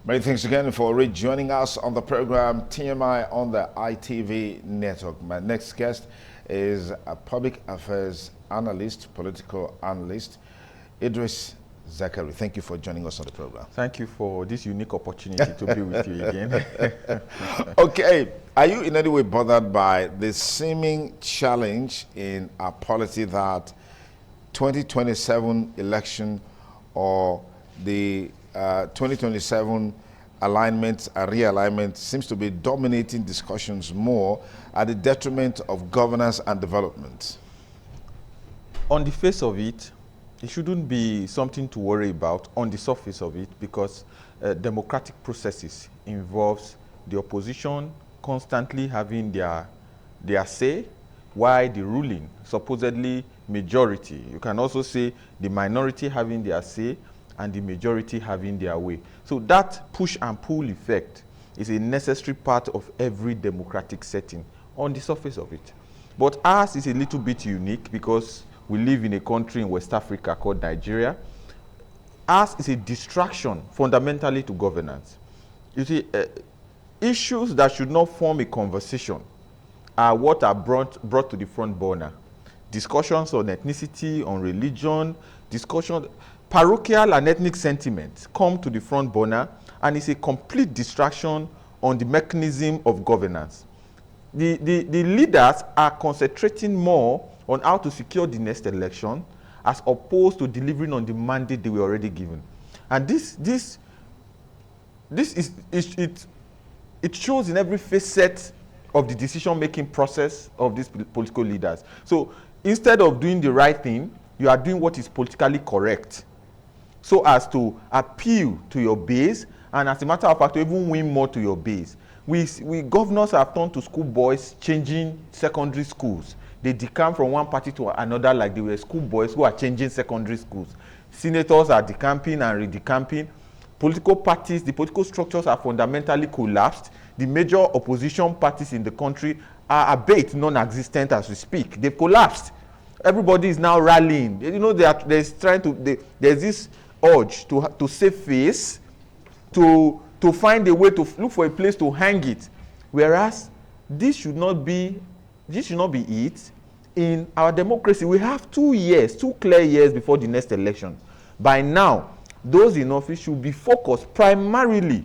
Many thanks again for rejoining us on the program TMI on the ITV network. My next guest is a public affairs analyst, political analyst, Idris Zekeri. Thank you for joining us on the program. Thank you for this unique opportunity to be with you again. Okay, are you in any way bothered by the seeming challenge in our polity that 2027 election or the 2027 alignment and realignment seems to be dominating discussions more at the detriment of governance and development? On the face of it, it shouldn't be something to worry about on the surface of it, because democratic processes involves the opposition constantly having their say, while the ruling, supposedly majority, you can also say the minority having their say and the majority having their way. So that push and pull effect is a necessary part of every democratic setting on the surface of it. But ours is a little bit unique because we live in a country in West Africa called Nigeria. Ours is a distraction fundamentally to governance. You see, issues that should not form a conversation are what are brought to the front burner. Discussions on ethnicity, on religion, parochial and ethnic sentiments come to the front burner, and it's a complete distraction on the mechanism of governance. The leaders are concentrating more on how to secure the next election as opposed to delivering on the mandate they were already given. And this shows in every facet of the decision-making process of these political leaders. So instead of doing the right thing, you are doing what is politically correct, so as to appeal to your base, and as a matter of fact, to even win more to your base. We governors have turned to schoolboys changing secondary schools. They decamp from one party to another like they were schoolboys who are changing secondary schools. Senators are decamping and redecamping. Political parties, the political structures are fundamentally collapsed. The major opposition parties in the country are abate non-existent as we speak. They've collapsed. Everybody is now rallying. You know, there's this urge to save face, to find a way to look for a place to hang it. Whereas this should not be it. In our democracy, we have 2 clear years before the next election. By now, those in office should be focused primarily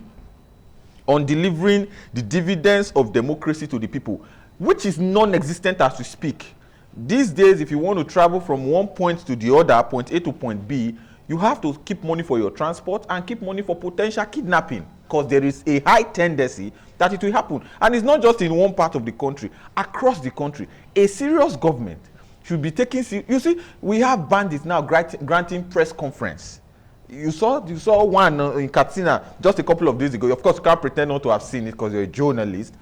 on delivering the dividends of democracy to the people, which is non-existent as we speak. These days, if you want to travel from one point to the other, point A to point B, you have to keep money for your transport and keep money for potential kidnapping, because there is a high tendency that it will happen. And it's not just in one part of the country, across the country. A serious government should be taking, you see, we have bandits now granting press conference. You saw one in Katsina just a couple of days ago. Of course, you can't pretend not to have seen it because you're a journalist,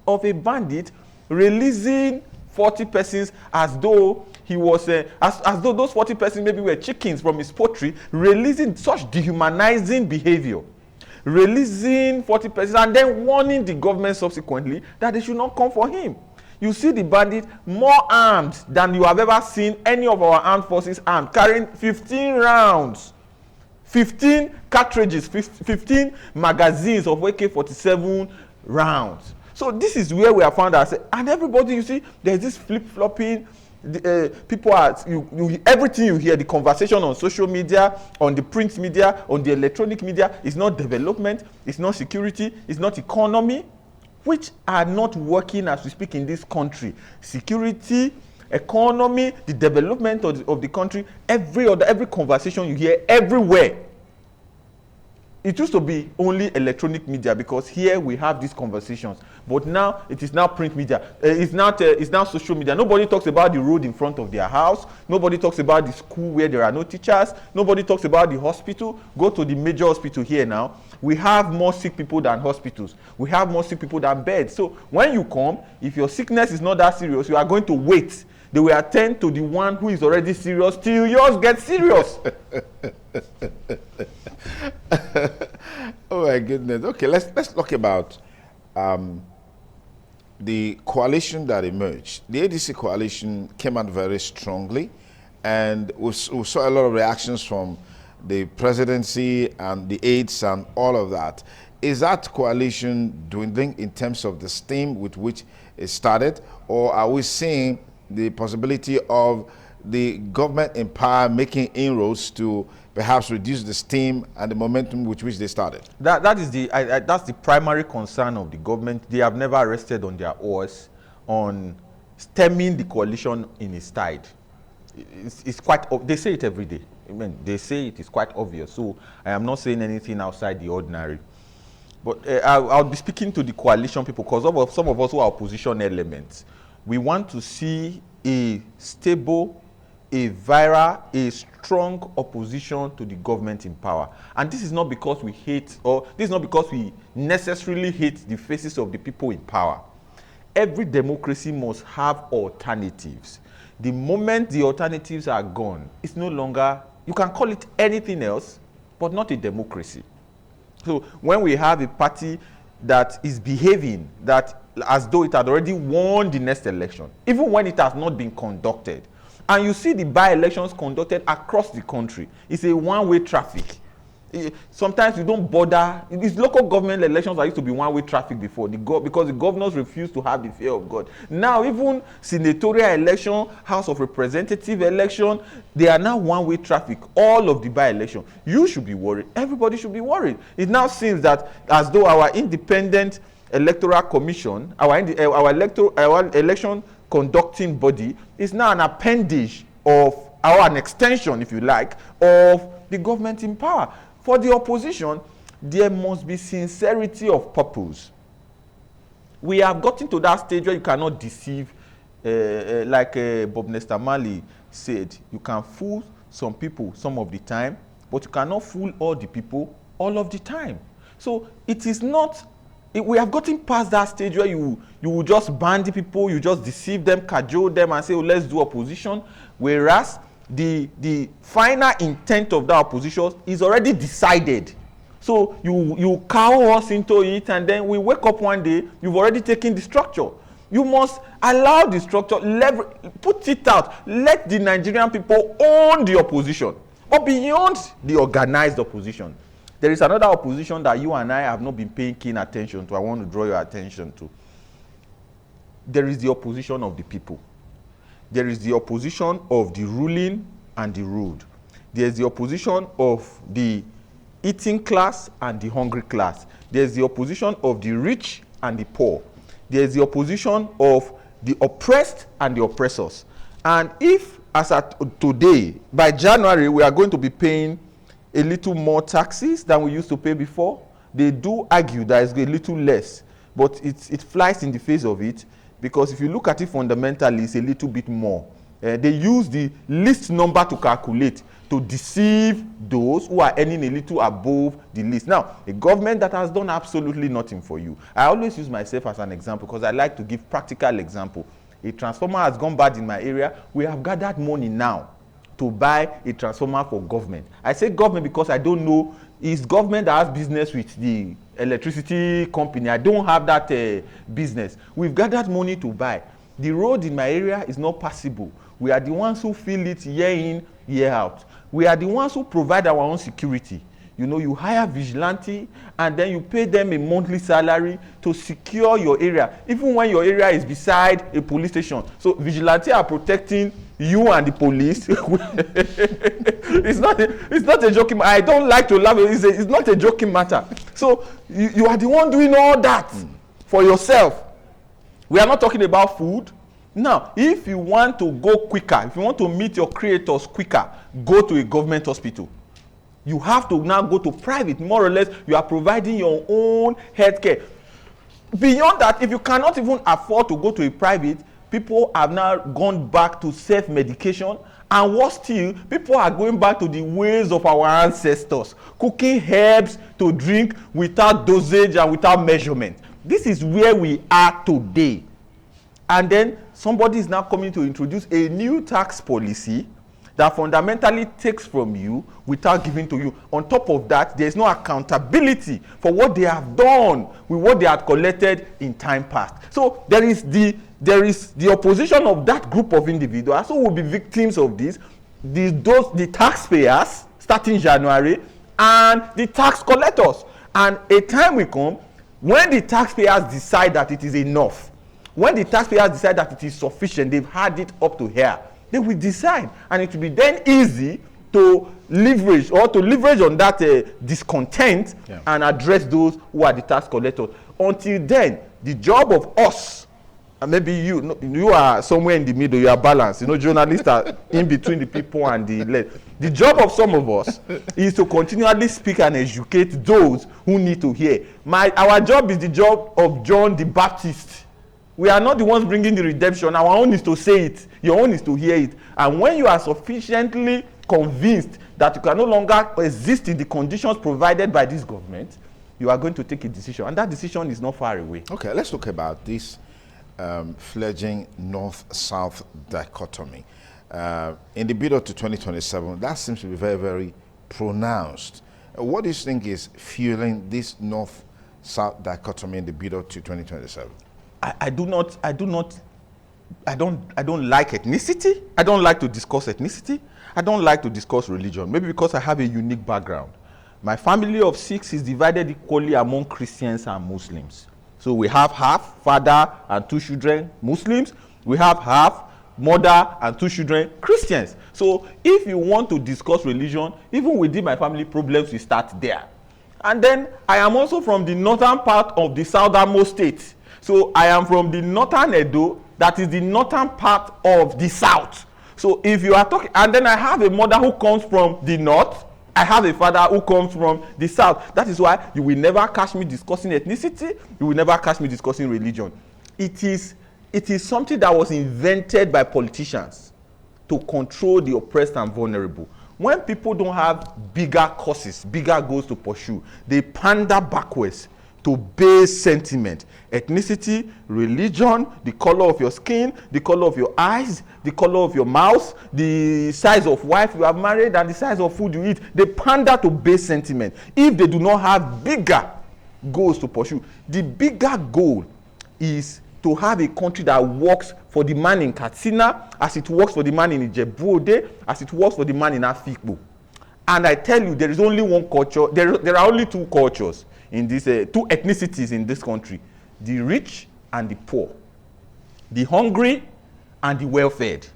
of a bandit releasing 40 persons as though he was as though those 40 persons maybe were chickens from his poultry, releasing such dehumanizing behavior, releasing 40 persons and then warning the government subsequently that they should not come for him. You see the bandit more armed than you have ever seen any of our armed forces armed, carrying 15 rounds, 15 cartridges, 15 magazines of AK-47 rounds. So this is where we have found ourselves. And everybody, you see, there's this flip-flopping. People are, everything you hear, the conversation on social media, on the print media, on the electronic media, is not development, it's not security, it's not economy, which are not working as we speak in this country. Security, economy, the development of the country, every conversation you hear everywhere. It used to be only electronic media, because here we have these conversations. But now it is now print media. It's now social media. Nobody talks about the road in front of their house. Nobody talks about the school where there are no teachers. Nobody talks about the hospital. Go to the major hospital here now. We have more sick people than hospitals. We have more sick people than beds. So when you come, if your sickness is not that serious, you are going to wait. They will attend to the one who is already serious till yours gets serious. Oh my goodness. Okay, let's talk about the coalition that emerged. The ADC coalition came out very strongly, and we saw a lot of reactions from the presidency and the aides and all of that. Is that coalition dwindling in terms of the steam with which it started, or are we seeing the possibility of the government in power making inroads to perhaps reduce the steam and the momentum with which they started? That's the primary concern of the government. They have never rested on their oars on stemming the coalition in its tide. It's quite, they say it every day. I mean, they say it is quite obvious. So I am not saying anything outside the ordinary. But I'll be speaking to the coalition people, because some of us who are opposition elements, we want to see a stable, a viral, a strong opposition to the government in power. And this is not because we hate, or this is not because we necessarily hate the faces of the people in power. Every democracy must have alternatives. The moment the alternatives are gone, it's no longer, you can call it anything else, but not a democracy. So when we have a party that is behaving that as though it had already won the next election, even when it has not been conducted, and you see the by-elections conducted across the country, it's a one-way traffic. Sometimes you don't bother. These local government elections that used to be one-way traffic before, because the governors refused to have the fear of God. Now, even senatorial election, House of Representative election, they are now one-way traffic. All of the by-election. You should be worried. Everybody should be worried. It now seems that as though our independent electoral commission, our election conducting body, is now an appendage of, or an extension, if you like, of the government in power. For the opposition, there must be sincerity of purpose. We have gotten to that stage where you cannot deceive, like Bob Nestor Marley said, you can fool some people some of the time, but you cannot fool all the people all of the time. So it is not, we have gotten past that stage where you will just ban the people, you just deceive them, cajole them and say, oh, let's do opposition, whereas the final intent of that opposition is already decided. So you cow us into it, and then we wake up one day, you've already taken the structure. You must allow the structure, put it out, let the Nigerian people own the opposition. But beyond the organized opposition, there is another opposition that you and I have not been paying keen attention to. I want to draw your attention to. There is the opposition of the people. There is the opposition of the ruling and the ruled. There is the opposition of the eating class and the hungry class. There is the opposition of the rich and the poor. There is the opposition of the oppressed and the oppressors. And if, as at today, by January, we are going to be paying a little more taxes than we used to pay before, they do argue that it's a little less, but it flies in the face of it. Because if you look at it fundamentally, it's a little bit more. They use the least number to calculate to deceive those who are earning a little above the least. Now, a government that has done absolutely nothing for you. I always use myself as an example because I like to give practical example. A transformer has gone bad in my area. We have gathered money now to buy a transformer for government. I say government because I don't know, it's government that has business with the electricity company. I don't have that business. We've gathered money to buy. The road in my area is not passable. We are the ones who fill it year in, year out. We are the ones who provide our own security. You know, you hire vigilante and then you pay them a monthly salary to secure your area, even when your area is beside a police station. So vigilante are protecting you and the police. It's not a joking matter. I don't like to laugh. It's not a joking matter. So you are the one doing all that for yourself. We are not talking about food. Now, if you want to go quicker, if you want to meet your creators quicker, go to a government hospital. You have to now go to private. More or less, you are providing your own healthcare. Beyond that, if you cannot even afford to go to a private, people have now gone back to self-medication. And worse still, people are going back to the ways of our ancestors, cooking herbs to drink without dosage and without measurement. This is where we are today. And then somebody is now coming to introduce a new tax policy that fundamentally takes from you without giving to you. On top of that, there is no accountability for what they have done with what they had collected in time past. So there is the opposition of that group of individuals who will be victims of this. The taxpayers, starting January, and the tax collectors. And a time will come when the taxpayers decide that it is enough, when the taxpayers decide that it is sufficient, they've had it up to here, they will decide, and it will be then easy to leverage on that discontent, and address those who are the tax collectors. Until then, the job of us, and maybe you are somewhere in the middle, you are balanced. Journalists are in between the people and the left. The job of some of us is to continually speak and educate those who need to hear. Our job is the job of John the Baptist. We are not the ones bringing the redemption. Our own is to say it. Your own is to hear it. And when you are sufficiently convinced that you can no longer exist in the conditions provided by this government, you are going to take a decision. And that decision is not far away. Okay, let's talk about this fledgling north-south dichotomy. In the build-up to 2027, that seems to be very, very pronounced. What do you think is fueling this north-south dichotomy in the build-up to 2027? I don't like ethnicity. I don't like to discuss ethnicity. I don't like to discuss religion. Maybe because I have a unique background. My family of 6 is divided equally among Christians and Muslims. So we have half father and 2 children Muslims. We have half mother and 2 children Christians. So if you want to discuss religion, even within my family, problems will start there. And then I am also from the northern part of the southernmost state. So I am from the northern Edo, that is the northern part of the south. So if you are talking, and then I have a mother who comes from the north, I have a father who comes from the south. That is why you will never catch me discussing ethnicity. You will never catch me discussing religion. It is something that was invented by politicians to control the oppressed and vulnerable. When people don't have bigger causes, bigger goals to pursue, they pander backwards to base sentiment. Ethnicity, religion, the color of your skin, the color of your eyes, the color of your mouth, the size of wife you have married, and the size of food you eat. They pander to base sentiment if they do not have bigger goals to pursue. The bigger goal is to have a country that works for the man in Katsina, as it works for the man in Ijebu-Ode, as it works for the man in Afikpo. And I tell you, there is only one culture. There are only 2 cultures in this, 2 ethnicities in this country: the rich and the poor, the hungry and the well-fed,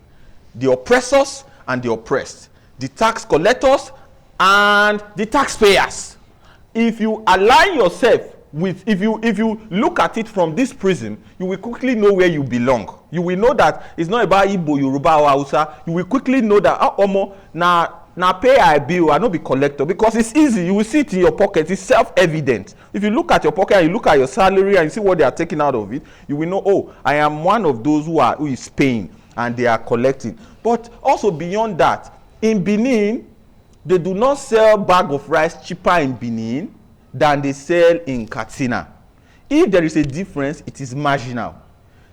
the oppressors and the oppressed, the tax collectors and the taxpayers. If you align yourself with, if you look at it from this prism, you will quickly know where you belong. You will know that it's not about Igbo, Yoruba, or Hausa. You will quickly know that now pay I bill, I no be collector, because it's easy. You will see it in your pocket. It's self-evident. If you look at your pocket and you look at your salary and you see what they are taking out of it, you will know, oh, I am one of those who is paying and they are collecting. But also beyond that, in Benin, they do not sell bag of rice cheaper in Benin than they sell in Katsina. If there is a difference, it is marginal.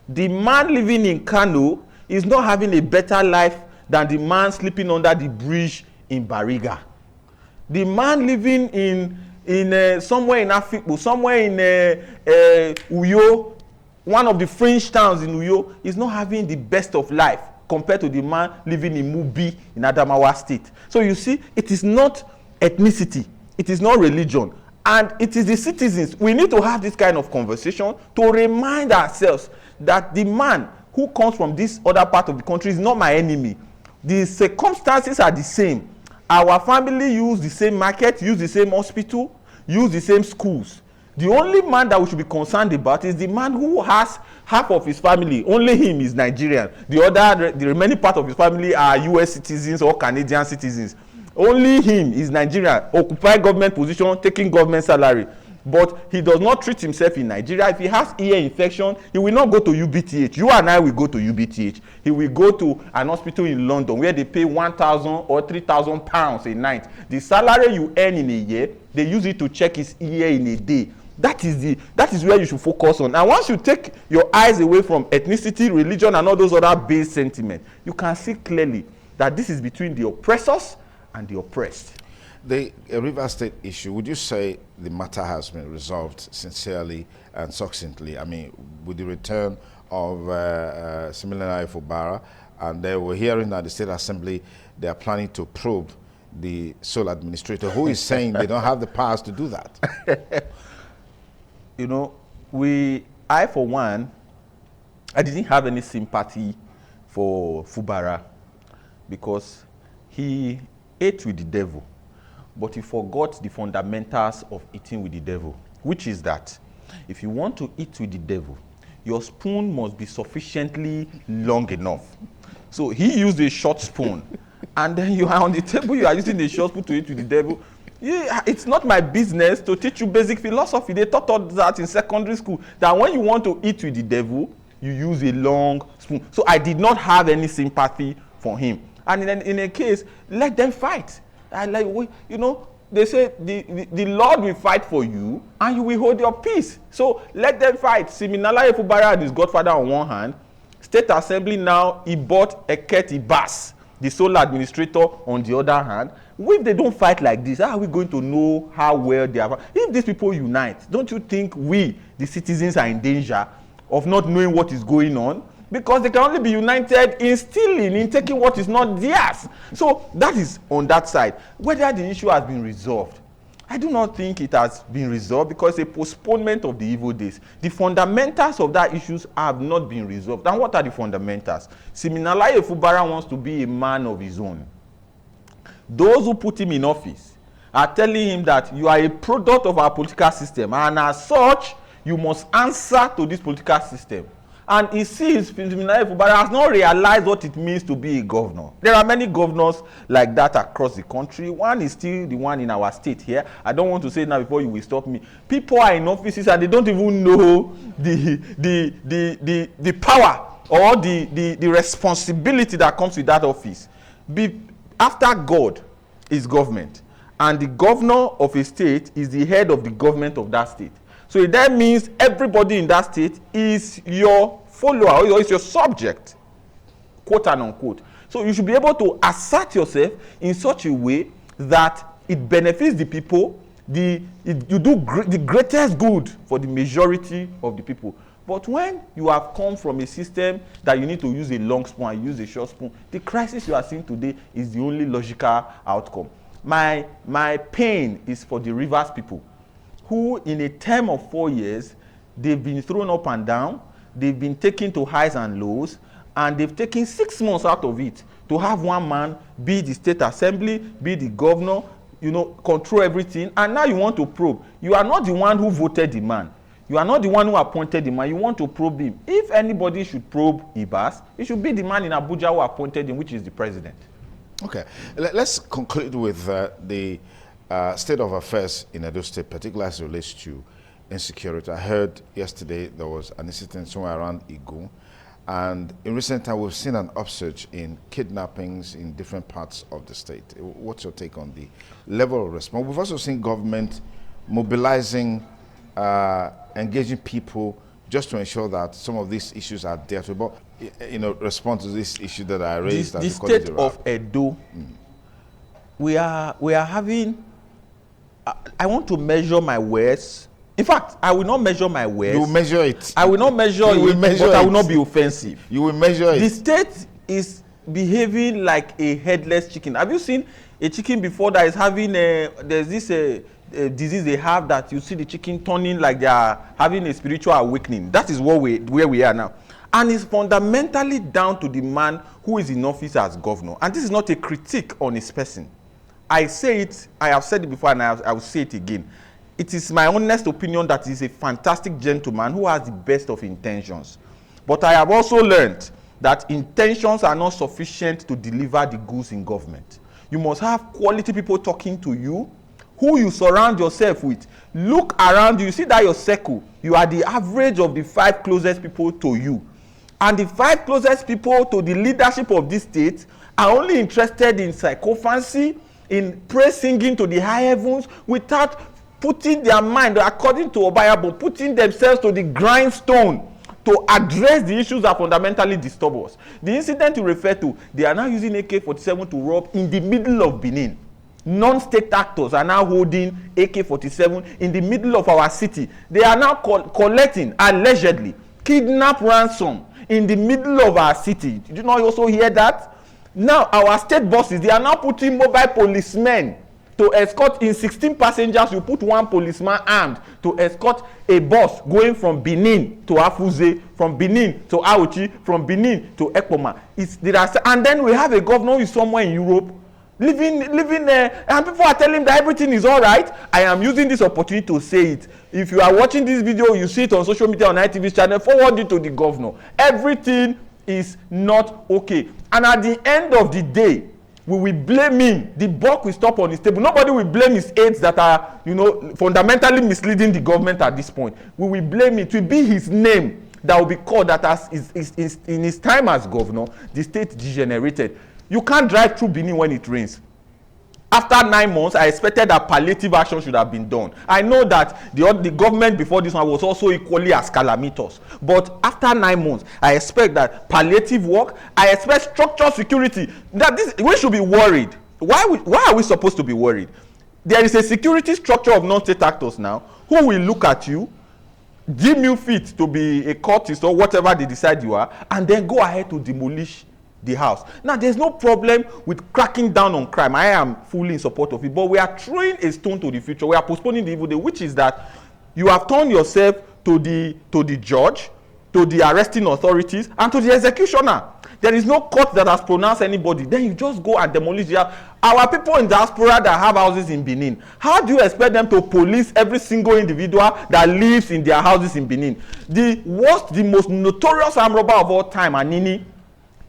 The man living in Kano is not having a better life than the man sleeping under the bridge in Bariga. The man living in somewhere in Afikpo, somewhere in Uyo, one of the fringe towns in Uyo, is not having the best of life compared to the man living in Mubi in Adamawa State. So you see, it is not ethnicity, it is not religion, and it is the citizens. We need to have this kind of conversation to remind ourselves that the man who comes from this other part of the country is not my enemy. The circumstances are the same. Our family use the same market, use the same hospital, use the same schools. The only man that we should be concerned about is the man who has half of his family, only him is Nigerian. The remaining part of his family are US citizens or Canadian citizens. Only him is Nigerian, occupy government position, taking government salary. But he does not treat himself in Nigeria. If he has ear infection, he will not go to UBTH. You and I will go to UBTH. He will go to an hospital in London where they pay 1,000 or 3,000 pounds a night. The salary you earn in a year, they use it to check his ear in a day. That is where you should focus on. And once you take your eyes away from ethnicity, religion, and all those other base sentiments, you can see clearly that this is between the oppressors and the oppressed. The River State issue, would you say the matter has been resolved sincerely and succinctly? I mean, with the return of Similana Ifubara, and they were hearing that the State Assembly, they are planning to probe the sole administrator, who is saying they don't have the powers to do that? You know, I for one, I didn't have any sympathy for Fubara because he ate with the devil, but he forgot the fundamentals of eating with the devil, which is that if you want to eat with the devil, your spoon must be sufficiently long enough. So he used a short spoon, and then you are on the table, you are using a short spoon to eat with the devil. Yeah, it's not my business to teach you basic philosophy. They taught us that in secondary school, that when you want to eat with the devil, you use a long spoon. So I did not have any sympathy for him. And in a case, let them fight. And you know, they say the Lord will fight for you and you will hold your peace. So let them fight. Siminala Efubara and his godfather on one hand, State Assembly now, he bought Eket Ibas, the sole administrator, on the other hand. If they don't fight like this, how are we going to know how well they are? If these people unite, don't you think we, the citizens, are in danger of not knowing what is going on? Because they can only be united in stealing, in taking what is not theirs. So that is on that side. Whether the issue has been resolved, I do not think it has been resolved because a postponement of the evil days. The fundamentals of that issues have not been resolved. And what are the fundamentals? Siminalayi Efubara wants to be a man of his own. Those who put him in office are telling him that you are a product of our political system, and as such, you must answer to this political system. And he sees Siminalayi Efubara has not realized what it means to be a governor. There are many governors like that across the country. One is still the one in our state here. I don't want to say it now before you will stop me. People are in offices and they don't even know the power or the responsibility that comes with that office. After God is government, and the governor of a state is the head of the government of that state. So that means everybody in that state is your follower, or is your subject, quote and unquote. So you should be able to assert yourself in such a way that it benefits the people, you do the greatest good for the majority of the people. But when you have come from a system that you need to use a long spoon and use a short spoon, the crisis you are seeing today is the only logical outcome. My pain is for the Rivers people, who in a term of 4 years, they've been thrown up and down, they've been taken to highs and lows, and they've taken 6 months out of it to have one man be the state assembly, be the governor, you know, control everything, and now you want to probe. You are not the one who voted the man. You are not the one who appointed the man. You want to probe him. If anybody should probe Ibas, it should be the man in Abuja who appointed him, which is the president. Okay. Let's conclude with the state of affairs in Edo State, particularly as it relates to insecurity. I heard yesterday there was an incident somewhere around Igu, and in recent time we've seen an upsurge in kidnappings in different parts of the state. What's your take on the level of response? We've also seen government mobilizing, engaging people just to ensure that some of these issues are dealt with. But, you know, respond to this issue that I raised. The state of Edo, we are having. I want to measure my words. In fact, I will not measure my words. You will measure it. I will not measure it, but I will not be offensive. You will measure it. The state is behaving like a headless chicken. Have you seen a chicken before that is having there's this disease they have that you see the chicken turning like they are having a spiritual awakening? That is where we are now. And it's fundamentally down to the man who is in office as governor. And this is not a critique on his person. I say it, I have said it before, and I will say it again. It is my honest opinion that he is a fantastic gentleman who has the best of intentions. But I have also learned that intentions are not sufficient to deliver the goods in government. You must have quality people talking to you, who you surround yourself with. Look around you, see that your circle, you are the average of the 5 closest people to you. And the 5 closest people to the leadership of this state are only interested in sycophancy, in praise singing to the high heavens, without putting their mind, according to Obayabo, putting themselves to the grindstone to address the issues that fundamentally disturb us. The incident you refer to, they are now using AK-47 to rob in the middle of Benin. Non-state actors are now holding AK-47 in the middle of our city. They are now collecting, allegedly, kidnap ransom in the middle of our city. Did you not also hear that? Now our state bosses, they are now putting mobile policemen to escort. In 16 passengers, you put one policeman armed to escort a bus going from Benin to Afuze, from Benin to Auchi, from Benin to Ekpoma. And then we have a governor who is somewhere in Europe, living there, and people are telling him that everything is all right. I am using this opportunity to say it. If you are watching this video, you see it on social media, on ITV's channel, forward it to the governor. Everything is not okay. And at the end of the day, we will blame him. The buck will stop on his table. Nobody will blame his aides that are, fundamentally misleading the government at this point. We will blame it. It will be his name that will be called that as in his time as governor, the state degenerated. You can't drive through Benin when it rains. After 9 months, I expected that palliative action should have been done. I know that the government before this one was also equally as calamitous. But after 9 months, I expect that palliative work, I expect structural security. We should be worried. Why are we supposed to be worried? There is a security structure of non-state actors now who will look at you, deem you fit to be a cultist or whatever they decide you are, and then go ahead to demolish the house. Now, there's no problem with cracking down on crime. I am fully in support of it, but we are throwing a stone to the future. We are postponing the evil day, which is that you have turned yourself to the judge, to the arresting authorities, and to the executioner. There is no court that has pronounced anybody. Then you just go and demolish the house. Our people in diaspora that have houses in Benin, how do you expect them to police every single individual that lives in their houses in Benin? The worst, the most notorious armed robber of all time, Anini,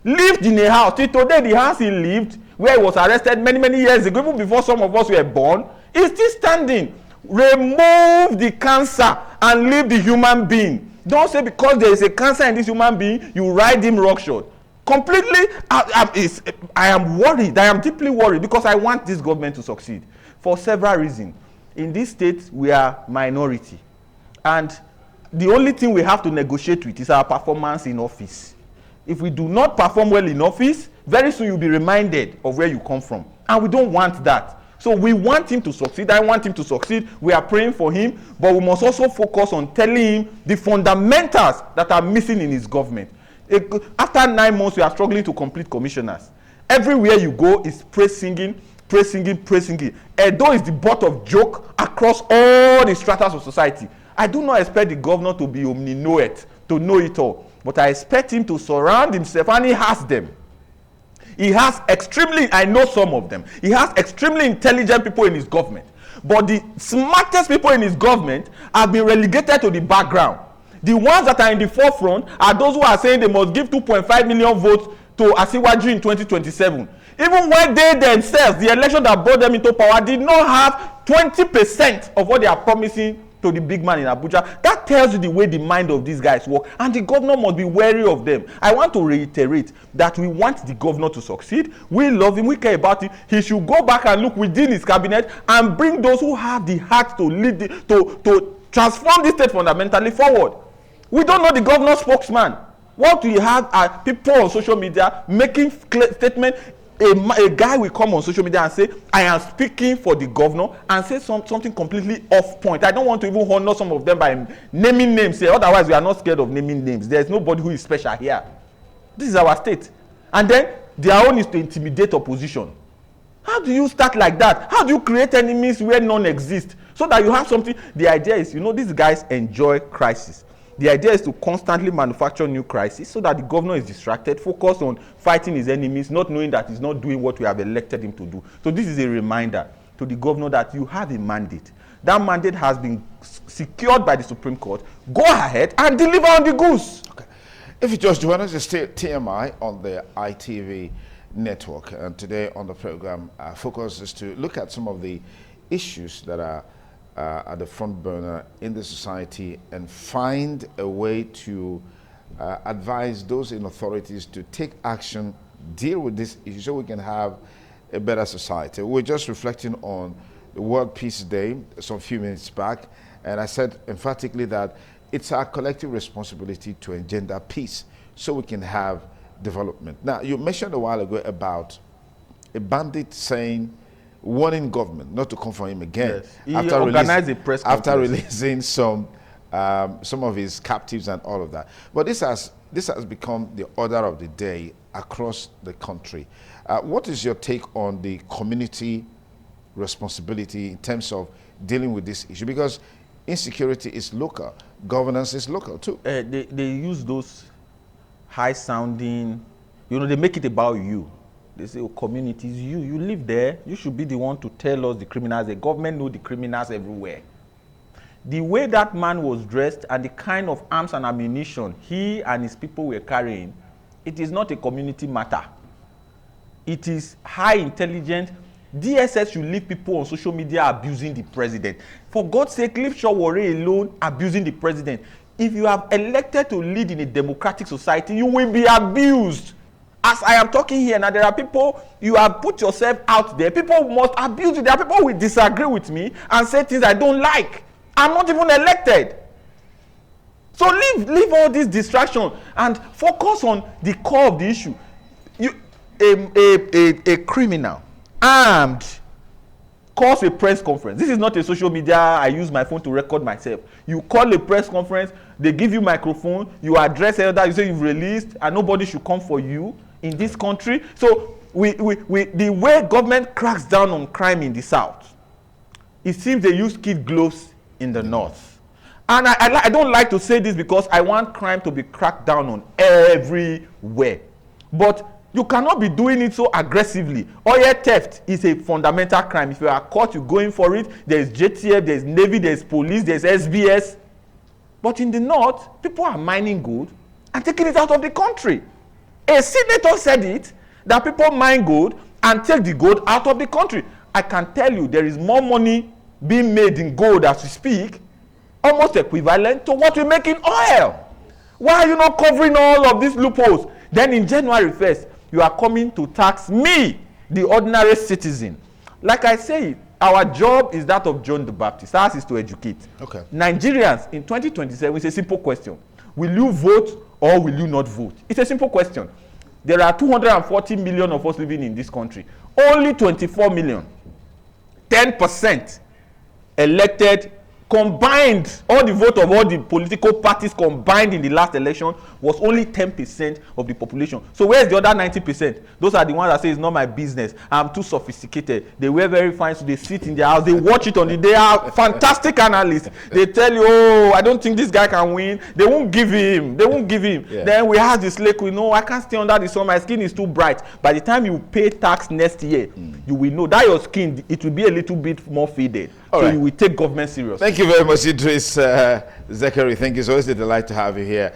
lived in a house. Till today, the house he lived, where he was arrested many years ago, even before some of us were born, is still standing. Remove the cancer and leave the human being. Don't say because there is a cancer in this human being, you ride him roughshod. Completely, I am worried. I am deeply worried because I want this government to succeed for several reasons. In this state, we are minority. And the only thing we have to negotiate with is our performance in office. If we do not perform well in office, very soon you'll be reminded of where you come from. And we don't want that. So we want him to succeed. I want him to succeed. We are praying for him. But we must also focus on telling him the fundamentals that are missing in his government. After 9 months, we are struggling to complete commissioners. Everywhere you go is praise singing. Edo is the butt of joke across all the stratas of society. I do not expect the governor to be omni-knoweth, to know it all. But I expect him to surround himself, and he has them. He has I know some of them. He has extremely intelligent people in his government. But the smartest people in his government have been relegated to the background. The ones that are in the forefront are those who are saying they must give 2.5 million votes to Asiwaju in 2027. Even when they themselves, the election that brought them into power, did not have 20% of what they are promising to the big man in Abuja. That tells you the way the mind of these guys work, and the governor must be wary of them. I want to reiterate that we want the governor to succeed. We love him. We care about him. He should go back and look within his cabinet and bring those who have the heart to lead, to transform this state fundamentally forward. We don't know the governor's spokesman. What we have are people on social media making statements. A guy will come on social media and say, I am speaking for the governor, and say something completely off point. I don't want to even honor some of them by naming names here. Otherwise, we are not scared of naming names. There's nobody who is special here. This is our state. And then their own is to intimidate opposition. How do you start like that? How do you create enemies where none exist? So that you have something. The idea is, these guys enjoy crisis. The idea is to constantly manufacture new crises so that the governor is distracted, focused on fighting his enemies, not knowing that he's not doing what we have elected him to do. So this is a reminder to the governor that you have a mandate. That mandate has been secured by the Supreme Court. Go ahead and deliver on the goods. Okay. If you just join us, it's TMI on the ITV network. And today on the program, our focus is to look at some of the issues that are at the front burner in the society and find a way to advise those in authorities to take action, deal with this issue so we can have a better society. We're just reflecting on the World Peace Day some few minutes back, and I said emphatically that it's our collective responsibility to engender peace so we can have development. Now, you mentioned a while ago about a bandit warning government not to come for him again. Yes. He organized a press conference after releasing some of his captives and all of that. But this has become the order of the day across the country. What is your take on the community responsibility in terms of dealing with this issue? Because insecurity is local, governance is local too. They use those high-sounding, they make it about you. They say, oh, community is you. You live there. You should be the one to tell us the criminals. The government know the criminals everywhere. The way that man was dressed and the kind of arms and ammunition he and his people were carrying, it is not a community matter. It is high intelligence. DSS should leave people on social media abusing the president. For God's sake, leave Shawore alone abusing the president. If you have elected to lead in a democratic society, you will be abused. As I am talking here now, there are people, you have put yourself out there. People must abuse you. There are people who will disagree with me and say things I don't like. I'm not even elected. So leave all this distraction and focus on the core of the issue. A criminal, armed, calls a press conference. This is not a social media, I use my phone to record myself. You call a press conference, they give you microphone, you address elder, you say you've released, and nobody should come for you in this country. So the way government cracks down on crime in the south, it seems they use kid gloves in the north. And I don't like to say this because I want crime to be cracked down on everywhere. But you cannot be doing it so aggressively. Oil theft is a fundamental crime. If you are caught, you're going for it. There's JTF, there's Navy, there's police, there's SBS. But in the north, people are mining gold and taking it out of the country. A senator said it, that people mine gold and take the gold out of the country. I can tell you there is more money being made in gold as we speak, almost equivalent to what we make in oil. Why are you not covering all of these loopholes? Then in January 1st, you are coming to tax me, the ordinary citizen. Like I say, our job is that of John the Baptist. Ours is to educate. Okay. Nigerians in 2027, it's a simple question. Will you vote or will you not vote? It's a simple question. There are 240 million of us living in this country. Only 24 million, 10% elected, combined, all the vote of all the political parties combined in the last election was only 10% of the population. So where's the other 90%? Those are the ones that say it's not my business. I'm too sophisticated. They wear very fine, so they sit in their house. They watch it on the day. They are fantastic analysts. They tell you, oh, I don't think this guy can win. They won't give him. They won't give him. Yeah. Then we have this lake. We know I can't stay under the sun. My skin is too bright. By the time you pay tax next year, you will know that your skin, it will be a little bit more faded. All so right. You will take government seriously. Thank you very much, Idris Zekeri. Thank you. It's always a delight to have you here.